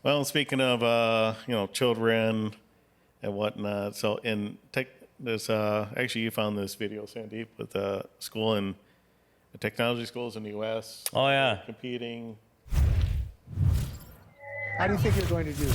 Well, speaking of children and whatnot, so in tech, there's actually you found this video, Sandeep, with school and the technology schools in the U.S. Oh yeah. Competing. How do you think you're going to do?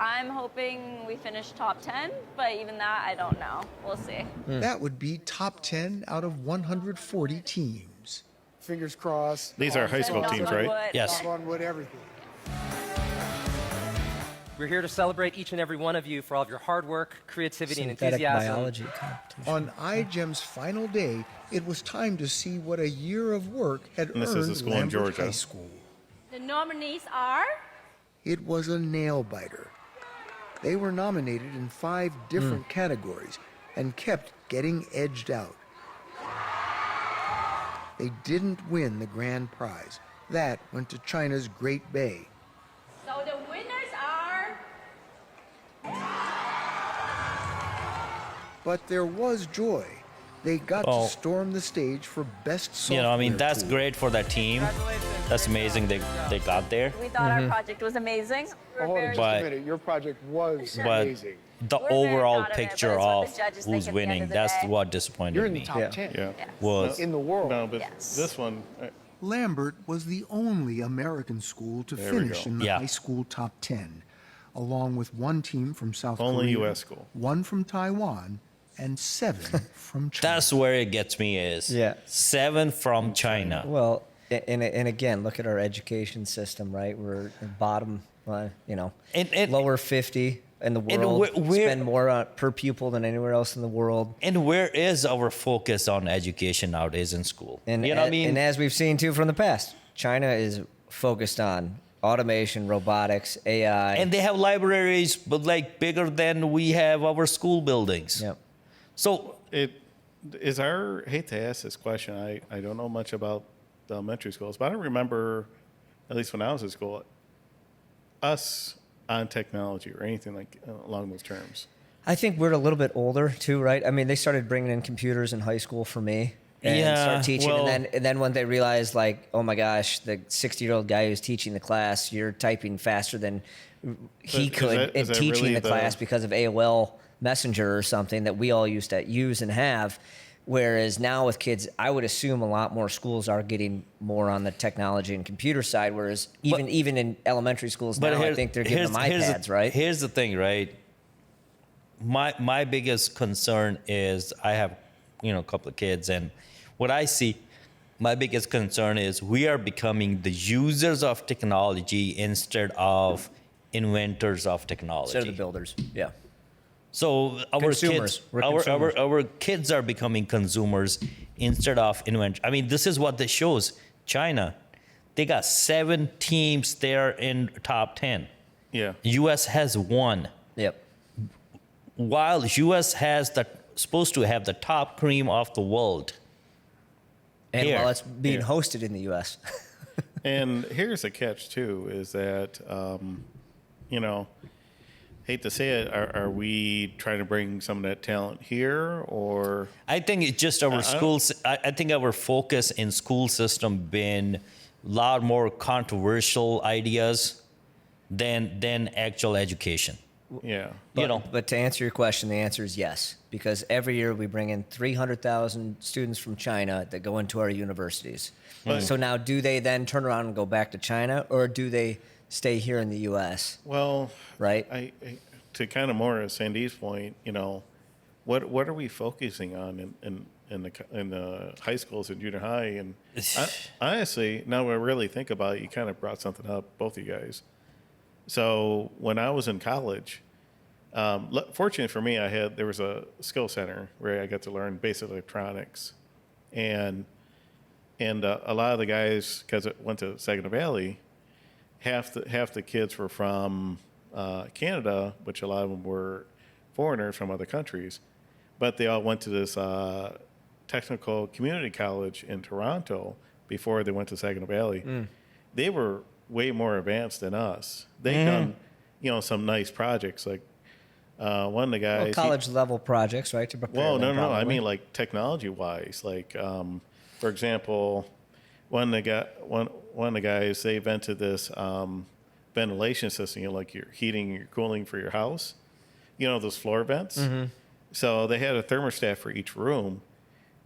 I'm hoping we finish top 10, but even that, I don't know. We'll see. That would be top 10 out of 140 teams. Fingers crossed. These are high school Knock teams, on right? wood. Yes. Knock on wood, everything. We're here to celebrate each and every one of you for all of your hard work, creativity, and Synthetic enthusiasm. biology competition. On iGEM's final day, it was time to see what a year of work had And this earned is a school in Lambert Georgia. High School. The nominees are? It was a nail-biter. They were nominated in 5 different categories and kept getting edged out. They didn't win the grand prize. That went to China's Great Bay. So the winners are? But there was joy. They got Oh. to storm the stage for best software You know, I mean, that's tool. great for that team. Congratulations. That's amazing they got there. We thought our project was amazing. We're Hold on very just But- a minute. Your project was But amazing. the We're very overall proud of it, but picture it's what of the judges who's think at the end winning, of the that's day. what disappointed You're in me. the top 10 Yeah. Was in the world. No, but Yes. this one, Lambert was the only American school to There we finish go. in the Yeah. high school top 10, along with 1 team from South Only Korea, US school. 1 from Taiwan, and 7 from China. that's where it gets me is Yeah. 7 from China. Well, and again, look at our education system, right? We're bottom, And- lower 50 in the and world. where- Spend more on, per pupil than anywhere else in the world. And where is our focus on education nowadays in school? And you know what I mean? And as we've seen too from the past, China is focused on automation, robotics, AI. And they have libraries, but like bigger than we have our school buildings. Yep. So it is our, hate to ask this question, I don't know much about the elementary schools, but I don't remember, at least when I was at school, us on technology or anything like along those terms. I think we're a little bit older too, right? I mean, they started bringing in computers in high school for me and Yeah, start teaching. well- And then when they realized, like, oh my gosh, the 60-year-old guy who's teaching the class, you're typing faster than he But is could that in teaching really the class because of AOL Messenger or something that we all used to use and have. Whereas now with kids, I would assume a lot more schools are getting more on the technology and computer side. Whereas even in elementary schools now, I think they're giving them iPads, right? Here's the thing, right? My biggest concern is I have, a couple of kids, and what I see, my biggest concern is we are becoming the users of technology instead of inventors of technology. Instead of the builders, yeah. So our Consumers. kids, We're consumers. our kids are becoming consumers instead of inventors. I mean, this is what this shows. China, they got 7 teams there in top 10. Yeah. U.S. has 1. Yep. While U.S. has supposed to have the top cream of the world. And Here. while it's being hosted in the U.S. And here's a catch too, is that, hate to say it, are we trying to bring some of that talent here or? I think it's just our schools. I think our focus in school system been a lot more controversial ideas than actual education. Yeah. But to answer your question, the answer is yes, because every year we bring in 300,000 students from China that go into our universities. So now, do they then turn around and go back to China, or do they stay here in the U.S.? Well, Right. I to kind of more Sandeep's point, what are we focusing on in the high schools and junior high? And honestly, now when I really think about it, you kind of brought something up, both of you guys. So when I was in college, fortunately for me, there was a skill center where I got to learn basic electronics, and a lot of the guys, because it went to Saginaw Valley, half the kids were from Canada, which a lot of them were foreigners from other countries, but they all went to this technical community college in Toronto before they went to Saginaw Valley. They were way more advanced than us. They've done, some nice projects. Like one of the guys, College level projects, right? To prepare. well, them no. I probably. mean, like technology wise, like for example, one of the guys, they invented this ventilation system, like your heating and your cooling for your house, those floor vents. So they had a thermostat for each room.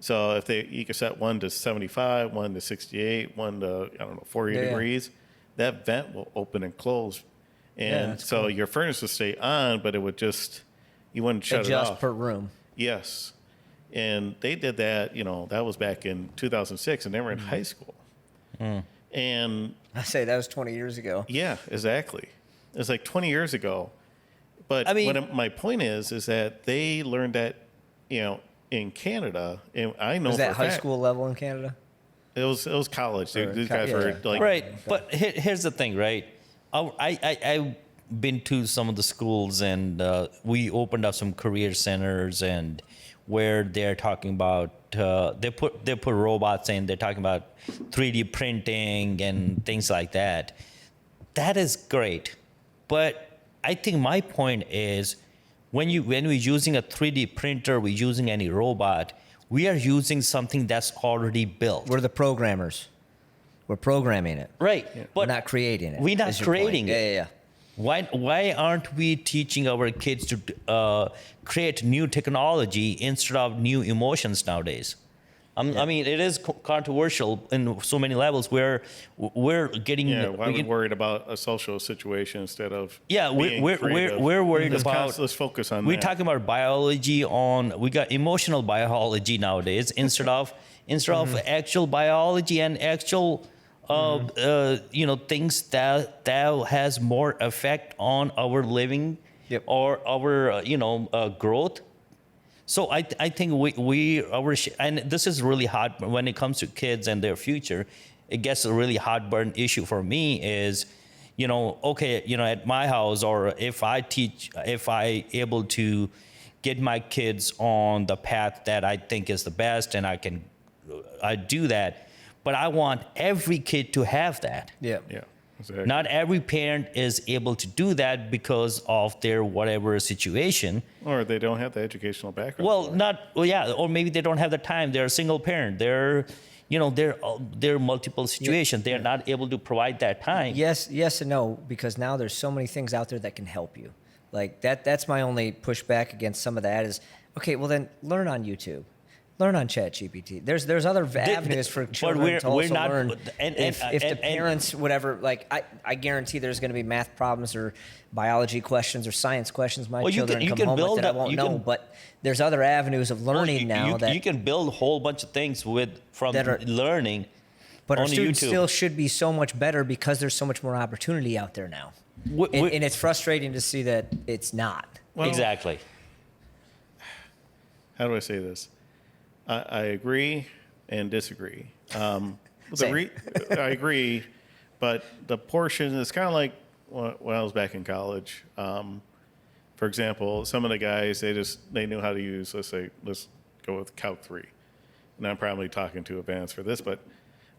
So if you could set one to 75, one to 68, one to, 40 Yeah. degrees, that vent will open and close. And that's so cool. your furnace would stay on, but it would you wouldn't shut it Adjust off. per room. Yes. And they did that, that was back in 2006, and they were in high school. And I say that was 20 years ago. yeah, exactly. It's like 20 years ago. But I mean- my point is that they learned that, in Canada, and I know Was for that a high fact- school level in Canada? It was college. These guys yeah, were yeah. like, Right, but here's the thing, right? I've been to some of the schools, and we opened up some career centers, and where they're talking about they put robots in. They're talking about 3D printing and things like that. That is great, but I think my point is when we're using a 3D printer, we're using any robot, we are using something that's already built. We're the programmers. We're programming it. Right, We're but not creating it. We're not is your point. creating it. Yeah. Why aren't we teaching our kids to create new technology instead of new emotions nowadays? I mean, it is controversial in so many levels where we're getting. why are we worried about a social situation instead of Yeah, being creative? we're worried about. Let's focus on We're that. talking about biology. We got emotional biology nowadays instead of actual biology and actual things that has more effect on our living Yep. or our growth. So I think and this is really hard when it comes to kids and their future. It gets a really heartburn issue for me is, at my house, or if I able to get my kids on the path that I think is the best, and I do that, but I want every kid to have that. Yeah. Yeah, exactly. Not every parent is able to do that because of their whatever situation. Or they don't have the educational background. Well, or maybe they don't have the time. They're a single parent. There are multiple situations. They're not able to provide that time. Yes and no, because now there's so many things out there that can help you. Like that's my only pushback against some of that is, okay, well then learn on YouTube. Learn on ChatGPT. There's other avenues for children to also learn. If the parents, whatever, like I guarantee there's going to be math problems or biology questions or science questions my children you come can home build with that I up- won't you know. can- But there's other avenues of learning now that you can build a whole bunch of things from that are- learning. but our on students YouTube. still should be so much better because there's so much more opportunity out there now. And it's frustrating to see that it's not. Well, Exactly. How do I say this? I agree and disagree. Same. I agree, but the portion is kind of like when I was back in college. For example, some of the guys they knew how to use. Let's go with Calc 3. And I'm probably talking too advanced for this, but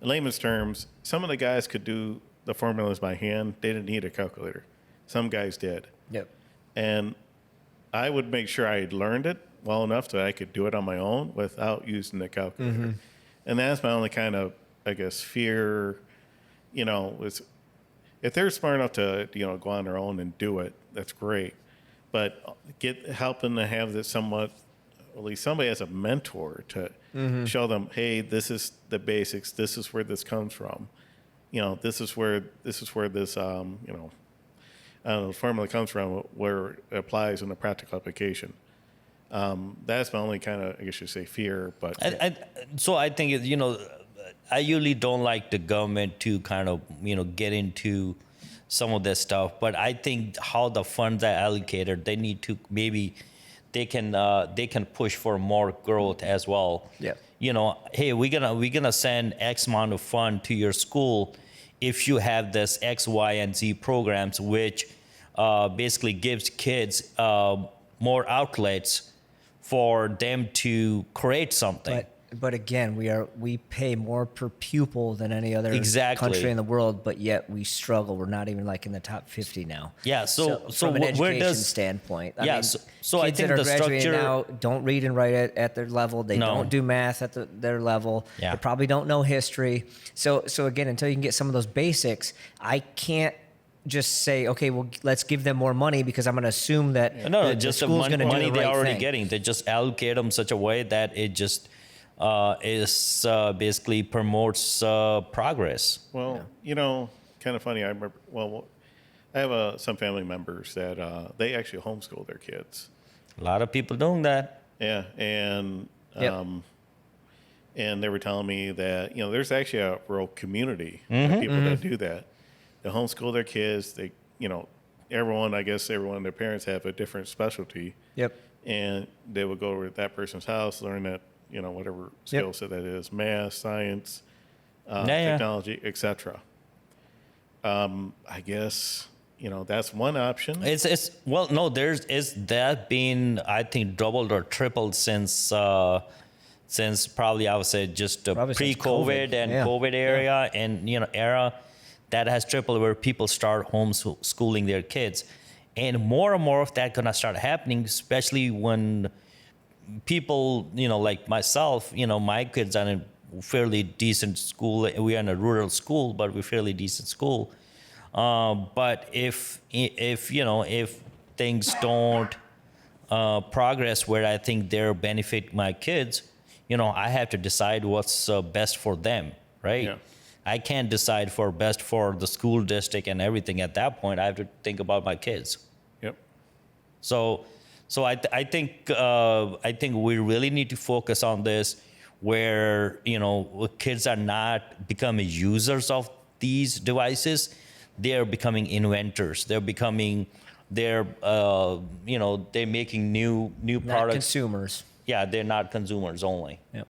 in layman's terms, some of the guys could do the formulas by hand. They didn't need a calculator. Some guys did. Yep. And I would make sure I had learned it well enough that I could do it on my own without using the calculator. And that's my only kind of, I guess, fear, is if they're smart enough to, go on their own and do it, that's great. But helping to have this somewhat, at least somebody as a mentor to show them, hey, this is the basics. This is where this comes from. This is where this formula comes from, where it applies in a practical application. That's my only kind of, I guess you say, fear. But So I think I usually don't like the government to kind of get into some of this stuff, but I think how the funds are allocated, they need to maybe they can push for more growth as well. Yeah. Hey, we're gonna send X amount of fund to your school if you have this X, Y, and Z programs, which basically gives kids more outlets for them to create something. But again, we pay more per pupil than any other Exactly. country in the world, but yet we struggle. We're not even like in the top 50 now. Yeah, so from an where education does- standpoint, I Yeah, mean, so I kids think that are the graduating structure- now don't read and write at their level. They No. don't do math at their level. Yeah. They probably don't know history. So again, until you can get some of those basics, I can't just say, okay, well, let's give them more money because I'm going to assume that No, the just the school's money, going to do the they're right already thing. getting. They just allocate them such a way that it just is basically promotes progress. Well, you know, kind of funny. I remember. Well, I have some family members that they actually homeschool their kids. A lot of people doing that. Yeah, and Yep. and they were telling me that there's actually a rural community of people that do that. They homeschool their kids. They everyone, I guess everyone, their parents have a different specialty. Yep. And they would go over to that person's house, learn that whatever skill set that is, math, science, technology, etc. I guess that's one option. It's well, no, is that been, I think, doubled or tripled since probably, I would say, just Probably since pre-COVID COVID. and Yeah. COVID area and era, that has tripled where people start homeschooling their kids, and more of that gonna start happening, especially when people like myself, my kids are in a fairly decent school. We are in a rural school, but we're fairly decent school. But if things don't progress where I think they'll benefit my kids, I have to decide what's best for them, right? Yeah. I can't decide for best for the school district and everything at that point. I have to think about my kids. Yep. So I think we really need to focus on this, where kids are not becoming users of these devices. They are becoming inventors. They're making new Not products. consumers. Yeah, they're not consumers only. Yep.